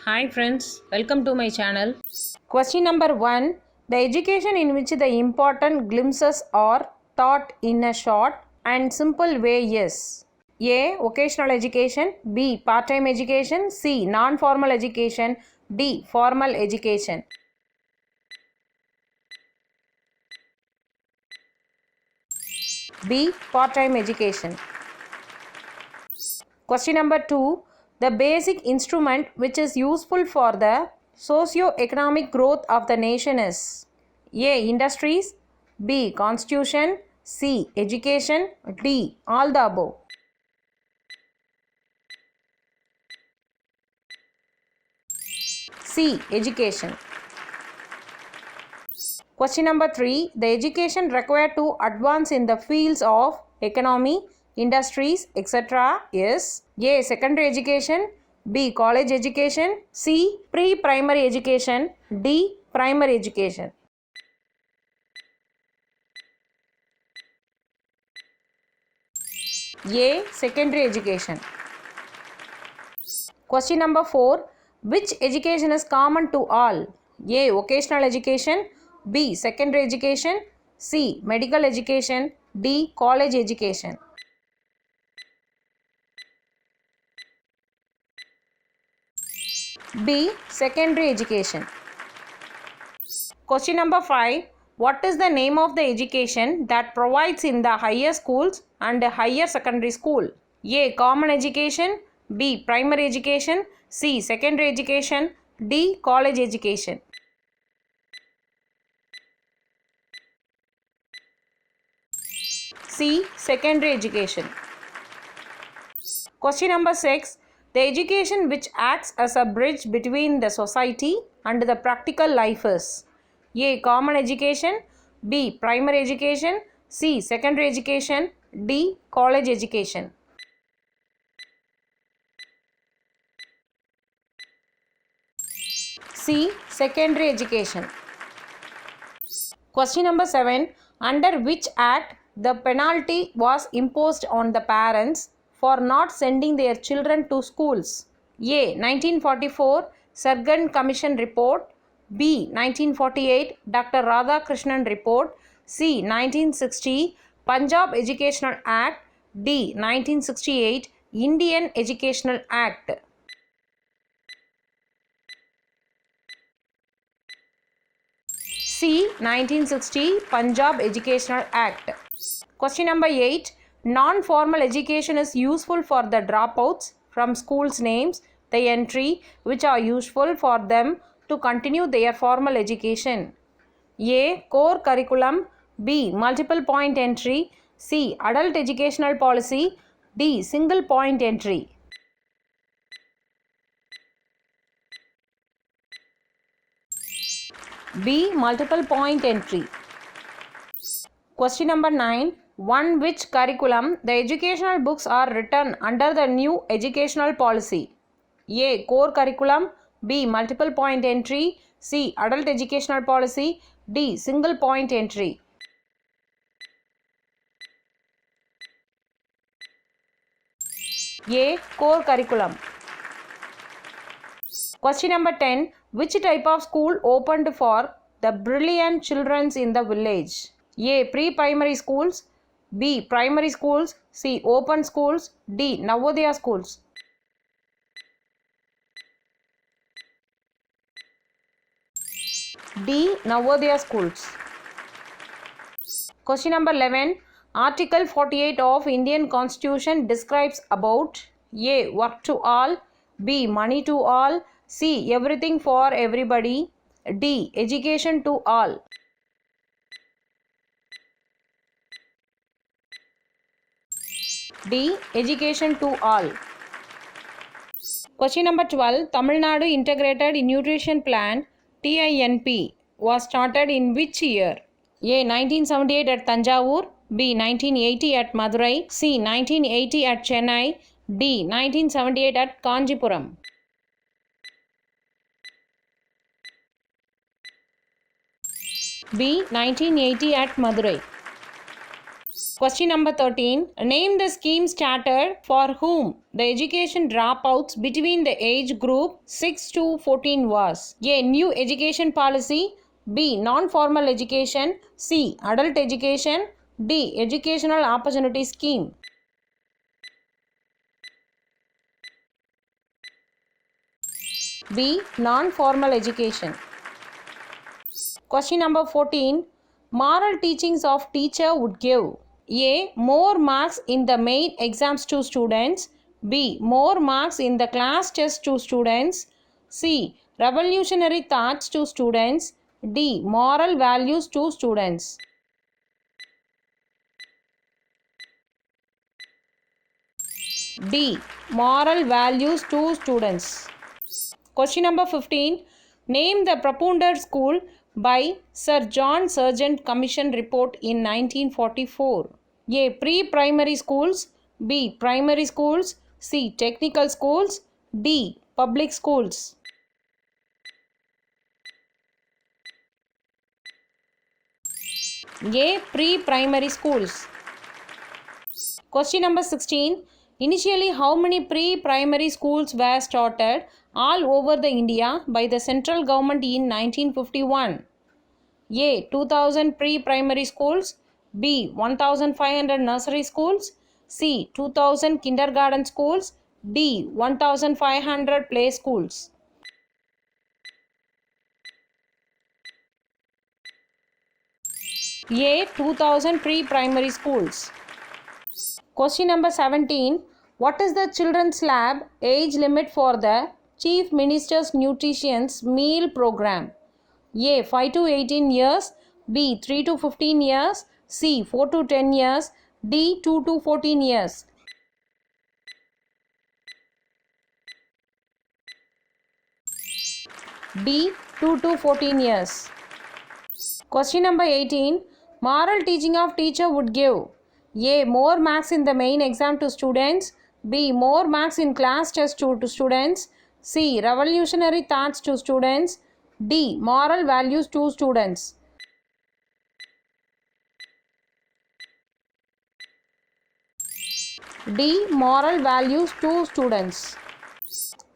Hi friends, welcome to my channel. Question number 1. The education in which the important glimpses are taught in a short and simple way is A. Vocational education, B. Part-time education, C. Non-formal education, D. Formal education. B. Part-time education. Question number 2. The basic instrument which is useful for the socio-economic growth of the nation is A. Industries, B. Constitution, C. Education, D. All the above. C. Education. Question number 3. The education required to advance in the fields of economy, industries, etc. is A. Secondary education, B. College education, C. Pre-primary education, D. Primary education. A. Secondary education. Question number 4. Which education is common to all? A. Vocational education, B. Secondary education, C. Medical education, D. College education. B. Secondary education. Question number 5. What is the name of the education that provides in the higher schools and higher secondary school? A. Common education, B. Primary education, C. Secondary education, D. College education. C. Secondary education. Question number 6. The education which acts as a bridge between the society and the practical life is A. Common education, B. Primary education, C. Secondary education, D. College education. C. Secondary education. Question number 7. Under which act the penalty was imposed on the parents for not sending their children to schools? A. 1944 Sargent Commission Report, B. 1948 Dr. Radhakrishnan Report, C. 1960 Punjab Educational Act, D. 1968 Indian Educational Act. C. 1960 Punjab Educational Act. Question number 8. Non-formal education is useful for the dropouts from schools names the entry which are useful for them to continue their formal education. A. Core curriculum, B. Multiple point entry, C. Adult educational policy, D. Single point entry. B. Multiple point entry. Question number 9. On which curriculum the educational books are written under the new educational policy? A. Core curriculum, B. Multiple point entry, C. Adult educational policy, D. Single point entry. A. Core curriculum. Question number 10. Which type of school opened for the brilliant children in the village? A. Pre-primary schools, B. Primary schools, C. Open schools, D. Navodaya schools. D. Navodaya schools. Question number 11. Article 48 of Indian Constitution describes about A. Work to all, B. Money to all, C. Everything for everybody, D. Education to all. D. Education to all. Question number 12. Tamil Nadu Integrated Nutrition Plan TINP was started in which year? A. 1978 at Tanjavur, B. 1980 at Madurai, C. 1980 at Chennai, D. 1978 at Kanjipuram. B. 1980 at Madurai. Question number 13. Name the scheme started for whom the education dropouts between the age group 6 to 14 was. A. New education policy. B. Non-formal education. C. Adult education. D. Educational opportunity scheme. B. Non-formal education. Question number 14. Moral teachings of teacher would give. A. More marks in the main exams to students. B. More marks in the class test to students. C. Revolutionary thoughts to students. D. Moral values to students. D. Moral values to students. Question number 15. Name the Propounder School by Sir John Sargent Commission report in 1944. A. Pre-primary schools. B. Primary schools. C. Technical schools. D. Public schools. A. Pre-primary schools. Question number 16. Initially, how many pre-primary schools were started all over the India by the central government in 1951? A. 2000 pre-primary schools. B. 1500 nursery schools. C. 2000 kindergarten schools. D. 1500 play schools. A. 2000 pre-primary schools. Question number 17. What is the Children's Lab age limit for the Chief Minister's Nutrition's meal program? A. 5 to 18 years. B. 3 to 15 years. C. 4 to 10 years. D. 2 to 14 years. D. 2 to 14 years. Question number 18. Moral teaching of teacher would give. A. More marks in the main exam to students. B. More marks in class test to students. C. Revolutionary thoughts to students. D. Moral values to students. D. Moral values to students.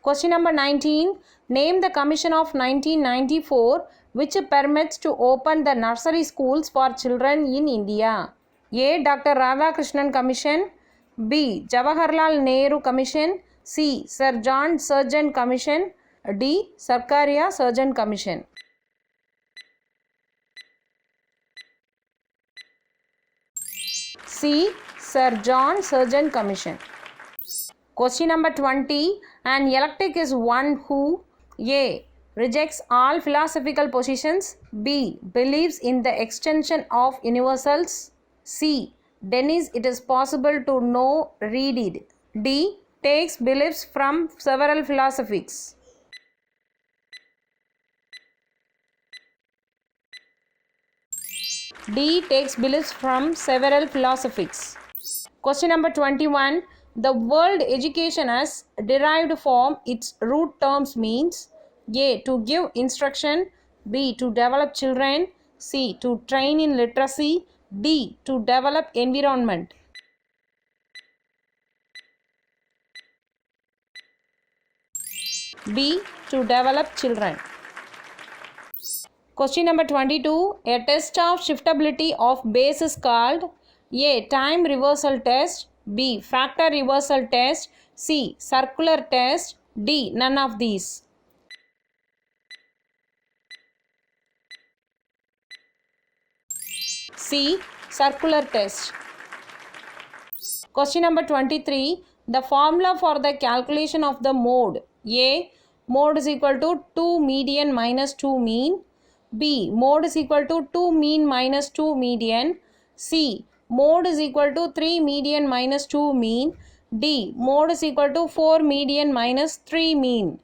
Question number 19. Name the Commission of 1994 which permits to open the nursery schools for children in India. A. Dr. Radhakrishnan Commission. B. Jawaharlal Nehru Commission. C. Sir John Sargent Commission. D. Sarkaria Sargent Commission. C. Sir John Sargent Commission. Question number 20. An eclectic is one who A. Rejects all philosophical positions. B. Believes in the extension of universals. C. Denies it is possible to know, read it. D. Takes beliefs from several philosophies. D. Takes beliefs from several philosophies. Question number 21. The word education as derived from its root terms means A. To give instruction. B. To develop children. C. To train in literacy. D. To develop environment. B. To develop children. Question number 22. A test of shiftability of base is called A. Time reversal test. B. Factor reversal test. C. Circular test. D. None of these. C. Circular test. Question number 23. The formula for the calculation of the mode. A. Mode is equal to 2 median minus 2 mean. B. Mode is equal to 2 mean minus 2 median. C. Mode is equal to 3 median minus 2 mean. D. Mode is equal to 4 median minus 3 mean.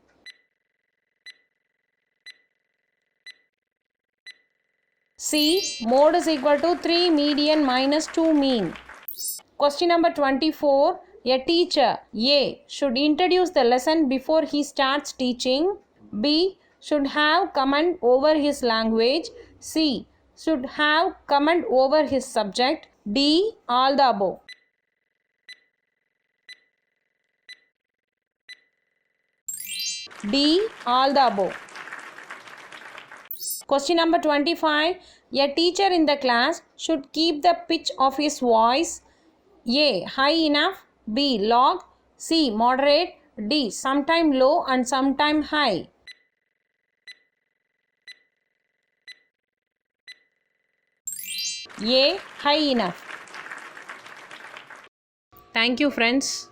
C. Mode is equal to 3 median minus 2 mean. Question number 24. A teacher A. should introduce the lesson before he starts teaching. B. should have command over his language. C. should have command over his subject? D. All the above. D. All the above. Question number 25. A teacher in the class should keep the pitch of his voice A. High enough, B. Log, C. Moderate, D. Sometime low and sometime high. A. High enough. Thank you, friends.